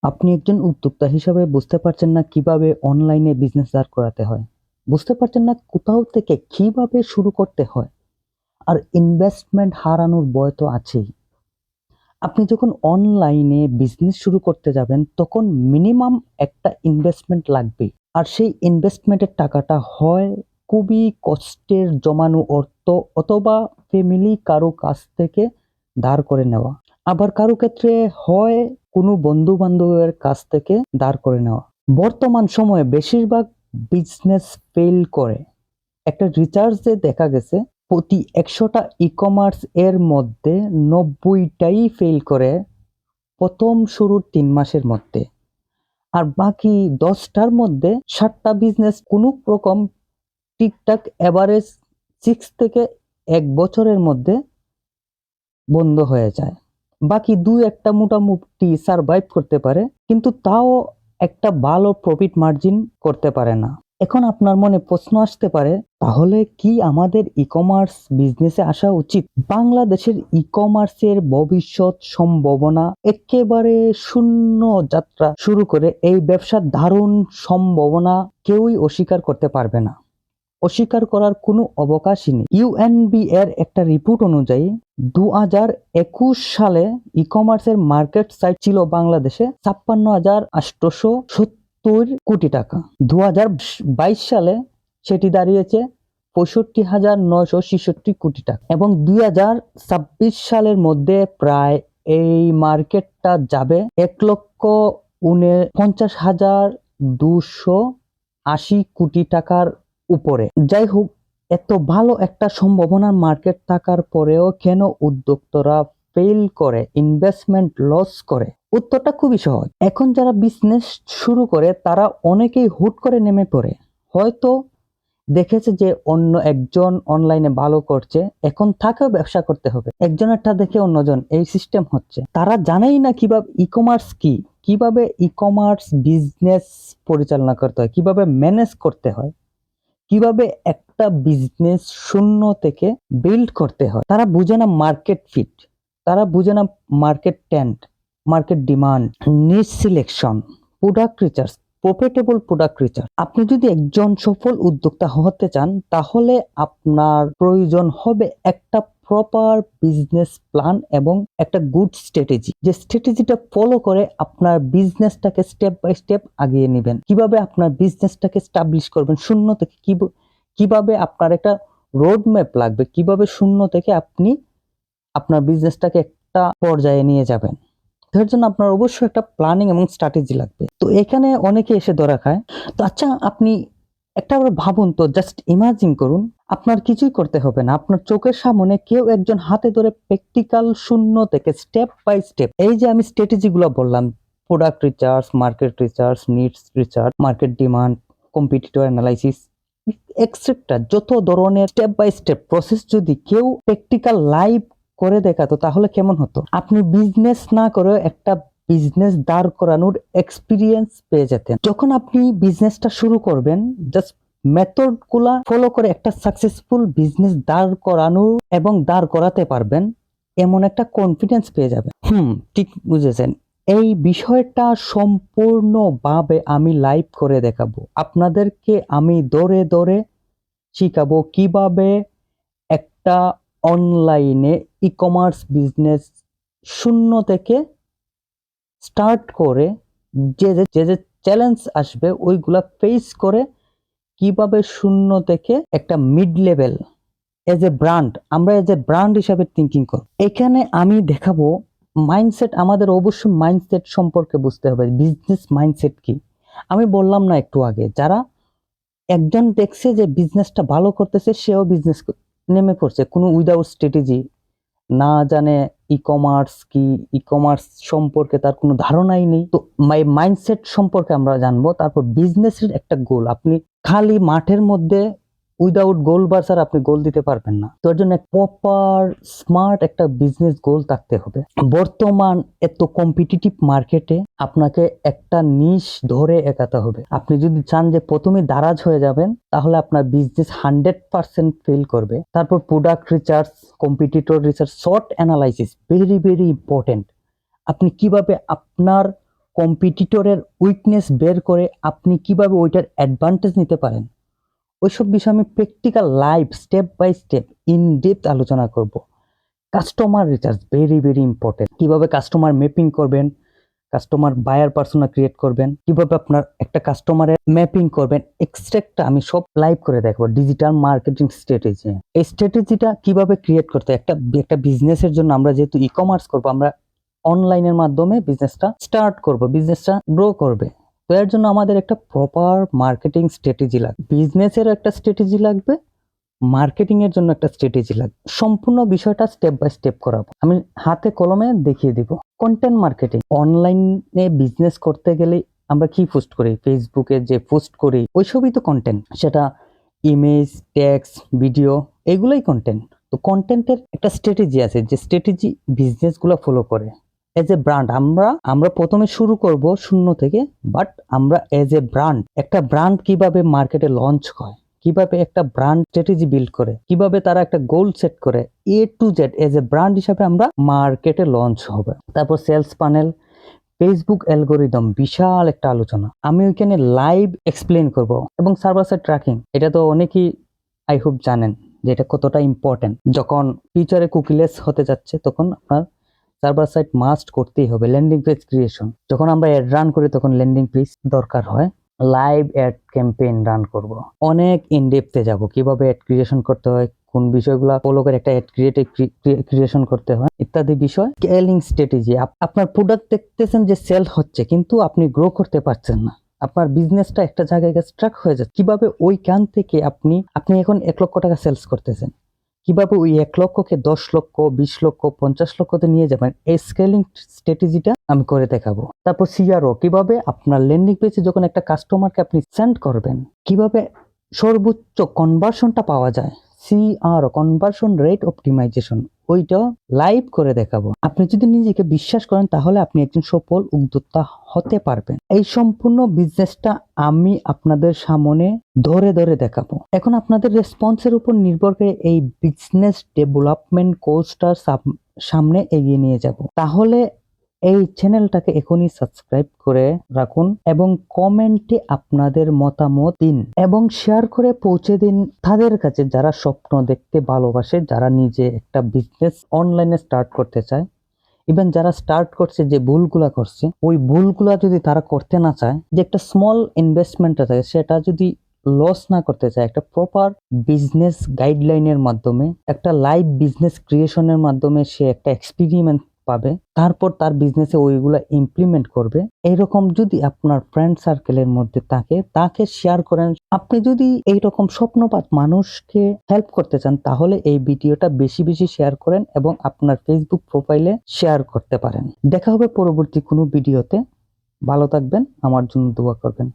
আপনি একজন উদ্যোক্তা হিসাবে বুঝতে পারছেন না কিভাবে অনলাইনে বিজনেস দাঁড় করাতে হয়। বুঝতে পারছেন না কোথাও থেকে কিভাবে শুরু করতে হয়। আর ইনভেস্টমেন্ট হারানোর ভয় তো আছেই। আপনি যখন অনলাইনে বিজনেস শুরু করতে যাবেন তখন মিনিমাম একটা ইনভেস্টমেন্ট লাগবে। আর সেই ইনভেস্টমেন্টের টাকাটা হয় খুবই কষ্টের জমানো অর্থ অথবা ফ্যামিলি কারো কাছ থেকে ধার করে নেওয়া। আবার কারো ক্ষেত্রে হয় কোনো বন্ধু বান্ধবের কাছ থেকে ধার করে নেওয়া। বর্তমান সময়ে বেশিরভাগ বিজনেস ফেল করে। একটা রিসার্চে দেখা গেছে প্রতি ১০০টা ই-কমার্স এর মধ্যে ৯০টাই ফেল করে প্রথম শুরুর ৩ মাসের মধ্যে। আর বাকি ১০টার মধ্যে ৭টা বিজনেস কোনো রকম ঠিকঠাক এভারেজ 6 থেকে ১ বছরের মধ্যে বন্ধ হয়ে যায়। বাকি ২-১টা মোটামুটি সারভাইভ করতে পারে, কিন্তু তাও একটা ভালো প্রফিট মার্জিন করতে পারে না। এখন আপনার মনে প্রশ্ন আসতে পারে, তাহলে কি আমাদের ই-কমার্স বিজনেসে আসা উচিত? বাংলাদেশের ই-কমার্সের ভবিষ্যৎ সম্ভাবনা একেবারে শূন্য যাত্রা শুরু করে এই ব্যবসার দারুণ সম্ভাবনা কেউই অস্বীকার করতে পারবে না। অস্বীকার করার কোনো অবকাশই নেই। ইউএনবি এর একটা রিপোর্ট অনুযায়ী ২০২১ সালে ই-কমার্সের মার্কেট সাইজ ছিল বাংলাদেশে ৫৬,৮৭০ কোটি টাকা। ২০২২ সালে সেটি দাঁড়িয়েছে ৬৫,৯৬৬ কোটি টাকা এবং ২০২৬ সালের মধ্যে প্রায় এই মার্কেটটা যাবে ১,৪৯,২৮০ কোটি টাকার উপরে। যাই হোক, এত ভালো একটা সম্ভাবনার মার্কেট থাকার পরেও কেন উদ্যোক্তারা ফেল করে, ইনভেস্টমেন্ট লস করে? উত্তরটা খুবই সহজ। এখন যারা বিজনেস শুরু করে তারা অনেকেই হুট করে নেমে পড়ে। হয়তো দেখেছে যে অন্য একজন অনলাইনে ভালো করছে, এখন তাকেও ব্যবসা করতে হবে। একজনেরটা দেখে অন্যজন, এই সিস্টেম হচ্ছে। তারা জানেই না কিভাবে ই-কমার্স কি, কিভাবে ই-কমার্স বিজনেস পরিচালনা করতে হয়, কিভাবে ম্যানেজ করতে হয়, কিভাবে একটা বিজনেস শূন্য থেকে বিল্ড করতে হয়। তারা বুঝে না মার্কেট ফিট, তারা বুঝে না market trend, market demand, niche selection, product research, profitable product research. আপনি যদি একজন সফল উদ্যোক্তা হতে চান তাহলে আপনার প্রয়োজন হবে একটা প্রপার বিজনেস প্ল্যান এবং একটা গুড স্ট্র্যাটেজি, যে স্ট্র্যাটেজিটা ফলো করে আপনার বিজনেসটাকে স্টেপ বাই স্টেপ আগিয়ে নেবেন। কিভাবে আপনার বিজনেসটাকে এস্টাবলিশ করবেন শূন্য থেকে, কিভাবে আপনার একটা রোড ম্যাপ লাগবে, কিভাবে শূন্য থেকে আপনি আপনার বিজনেসটাকে একটা পর্যায়ে নিয়ে যাবেন। এর জন্য আপনার অবশ্যই একটা প্ল্যানিং এবং স্ট্র্যাটেজি লাগবে। তো এখানে অনেকে এসে ধরা খায়। তো আচ্ছা, আপনি একটা ভাবুন তো, জাস্ট ইমাজিন করুন, আপনার কিছুই করতে হবে না। আপনার চোখের সামনে কেউ একজন হাতে ধরে প্র্যাকটিক্যাল শূন্য থেকে স্টেপ বাই স্টেপ, এই যে আমি স্ট্র্যাটেজি গুলো বললাম, product research, market research, needs research, market demand, competitor analysis, etcetera, যত ধরনের স্টেপ বাই স্টেপ প্রসেস যদি কেউ প্র্যাকটিক্যাল লাইভ করে দেখাতো তাহলে কেমন হতো? আপনি বিজনেস না করে একটা বিজনেস দাঁড় করানোর এক্সপিরিয়েন্স পেয়ে যেতেন। যখন আপনি বিজনেসটা শুরু করবেন, জাস্ট মেথড গুলা ফলো করে একটা সাকসেসফুল বিজনেস দাঁড় করানো এবং দাঁড় করাতে পারবেন, এমন একটা কনফিডেন্স পেয়ে যাবেন। ঠিক বুঝেছেন। এই বিষয়টা সম্পূর্ণভাবে আমি লাইভ করে দেখাবো। আপনাদেরকে আমি দৌড়ে দৌড়ে শিখাবো কিভাবে একটা অনলাইনে ই-কমার্স বিজনেস শূন্য থেকে স্টার্ট করে যে যে চ্যালেঞ্জ আসবে ওইগুলা ফেস করে কিভাবে শূন্য থেকে একটা mid level age a brand, আমরা এজ এ ব্র্যান্ড হিসাবে থিঙ্কিং করব। এখানে আমি দেখাবো মাইন্ডসেট। আমাদের অবশ্যই মাইন্ডসেট সম্পর্কে বুঝতে হবে, বিজনেস মাইন্ডসেট কি। আমি বললাম না একটু আগে, যারা একজন দেখছে যে বিজনেসটা ভালো করতেছে সেও বিজনেস নেমে পড়ছে, কোনো উইদাউট স্ট্র্যাটেজি, না জানে ই-কমার্স কি, ই-কমার্স সম্পর্কে তার কোনো ধারণাই নেই। তো মাইন্ডসেট সম্পর্কে আমরা জানবো। তারপর বিজনেসের একটা গোল, আপনি খালি মাঠের মধ্যে উইদাউট গোল বার্সার আপনি গোল দিতে পারবেন না। তোর জন্য প্রপার স্মার্ট একটা বিজনেস গোল থাকতে হবে। বর্তমান এত কম্পিটিটিভ মার্কেটে আপনাকে একটা নিশ ধরে এগাতে হবে। আপনি যদি চান যে প্রথমে দারাজ হয়ে যাবেন তাহলে আপনার বিজনেস 100% ফেল করবে। তারপর product research, competitor research, SWOT analysis, very very important. আপনি কিভাবে আপনার কম্পিটিটরের উইকনেস বের করে আপনি কিভাবে ওইটার অ্যাডভান্টেজ নিতে পারেন, ওইসব বিষয়ে আমি practical live step by step in depth আলোচনা করব। Customer research very very important. কিভাবে কাস্টমার ম্যাপিং করবেন, কাস্টমার বায়ার পার্সোনা ক্রিয়েট করবেন, কিভাবে আপনার একটা কাস্টমারের ম্যাপিং করবেন, এক্সট্রাক্টটা আমি সব লাইভ করে দেখবো। ডিজিটাল মার্কেটিং স্ট্র্যাটেজি, এই স্ট্র্যাটেজিটা কিভাবে ক্রিয়েট করতে একটা বিজনেসের জন্য। আমরা যেহেতু ই কমার্স করবো, আমরা অনলাইনের মাধ্যমে বিজনেসটা স্টার্ট করব, বিজনেসটা গ্রো করবে। তো এর জন্য আমাদের একটা প্রপার মার্কেটিং স্ট্র্যাটেজি লাগবে, বিজনেসের একটা স্ট্র্যাটেজি লাগবে, মার্কেটিং এর জন্য একটা স্ট্র্যাটেজি লাগবে। সম্পূর্ণ বিষয়টা স্টেপ বাই স্টেপ করাবো, আমি হাতে কলমে দেখিয়ে দিব। কন্টেন্ট মার্কেটিং, অনলাইনে বিজনেস করতে গেলে আমরা কি পোস্ট করি, ফেসবুকে যে পোস্ট করি ওইসবই তো কন্টেন্ট। সেটা ইমেজ, টেক্সট, ভিডিও, এগুলোই কন্টেন্ট। তো কন্টেন্টের একটা স্ট্র্যাটেজি আছে, যে স্ট্র্যাটেজি বিজনেসগুলো ফলো করে। এজ এ ব্র্যান্ড আমরা প্রথমে শুরু করব শূন্য থেকে, বাট আমরা এজ এ ব্র্যান্ড, একটা ব্র্যান্ড কিভাবে মার্কেটে লঞ্চ হয়, কিভাবে একটা ব্র্যান্ড স্ট্র্যাটেজি বিল্ড করে, কিভাবে তারা একটা গোল সেট করে, A to Z as a brand হিসাবে আমরা মার্কেটে লঞ্চ হবে। তারপর সেলস পানেল, ফেসবুক অ্যালগোরিদম, বিশাল একটা আলোচনা আমি ওইখানে লাইভ এক্সপ্লেন করব। এবং সার্ভার সাইড ট্র্যাকিং, এটা তো অনেকেই আই হোপ জানেন যে এটা কতটা ইম্পর্টেন্ট। যখন ফিউচারে কুকিলেস হতে যাচ্ছে তখন আপনার সার্ভার সাইড মাস্ট করতেই হবে। ল্যান্ডিং পেজ ক্রিয়েশন, যখন আমরা অ্যাড রান করি তখন ল্যান্ডিং পেজ দরকার হয়। লাইভ অ্যাড ক্যাম্পেইন রান করব, অনেক ইনডেপথে যাব, কিভাবে অ্যাড ক্রিয়েশন করতে হয়, কোন বিষয়গুলো ফলো করে একটা অ্যাড ক্রিয়েশন করতে হয়, ইত্যাদি বিষয়। স্কেলিং স্ট্র্যাটেজি, আপনার প্রোডাক্ট দেখতেছেন যে সেল হচ্ছে কিন্তু আপনি গ্রো করতে পারছেন না, আপনার বিজনেসটা একটা জায়গায় স্ট্রাক হয়ে যাচ্ছে। কিভাবে ওইখান থেকে আপনি এখন 1 লক্ষ টাকা সেলস করতেছেন, কিভাবে ওই 1 লক্ষকে 10 লক্ষ, 20 লক্ষ, 50 লক্ষতে নিয়ে যাবেন, এই স্কেলিং স্ট্র্যাটেজিটা আমি করে দেখাবো। তারপর সিআরও, কিভাবে আপনার ল্যান্ডিং পেজে যখন একটা কাস্টমারকে আপনি সেন্ড করবেন, কিভাবে সর্বোচ্চ কনভার্সনটা পাওয়া যায়। সিআরও, কনভার্সন রেট অপটিমাইজেশন, ওইটাও লাইভ করে দেখাবো। আপনি যদি নিজেকে বিশ্বাস করেন তাহলে আপনি একজন সফল উদ্যোক্তা হতে পারবেন। এই সম্পূর্ণ বিজনেসটা আমি আপনাদের সামনে ধরে ধরে দেখাবো। এখন আপনাদের রেসপন্সের উপর নির্ভর করে এই বিজনেস ডেভেলপমেন্ট কোর্সটা সামনে এগিয়ে নিয়ে যাব। তাহলে এই চ্যানেলটাকে এখনই সাবস্ক্রাইব করে রাখুন এবং কমেন্টে আপনাদের মতামত দিন এবং শেয়ার করে পৌঁছে দিন তাদের কাছে যারা স্বপ্ন দেখতে ভালোবাসে, যারা নিজে একটা বিজনেস অনলাইনে স্টার্ট করতে চায়। ইভেন যারা স্টার্ট করছে, যে ভুলগুলা করছে ওই ভুলগুলা যদি তারা করতে না চায়, যে একটা স্মল ইনভেস্টমেন্টটা থাকে সেটা যদি লস না করতে চায়, একটা প্রপার বিজনেস গাইডলাইনের মাধ্যমে, একটা লাইভ বিজনেস ক্রিয়েশনের মাধ্যমে সে একটা এক্সপেরিমেন্ট পাবে, তারপর তার বিজনেসে ওইগুলা ইমপ্লিমেন্ট করবে। এইরকম যদি আপনার ফ্রেন্ড সার্কেলের মধ্যে তাকে শেয়ার করেন। আপনি যদি এইরকম স্বপ্নবাদ মানুষকে হেল্প করতে চান তাহলে এই ভিডিওটা বেশি বেশি শেয়ার করেন এবং আপনার ফেসবুক প্রোফাইলে শেয়ার করতে পারেন। দেখা হবে পরবর্তী কোনো ভিডিওতে। ভালো থাকবেন, আমার জন্য দোয়া করবেন।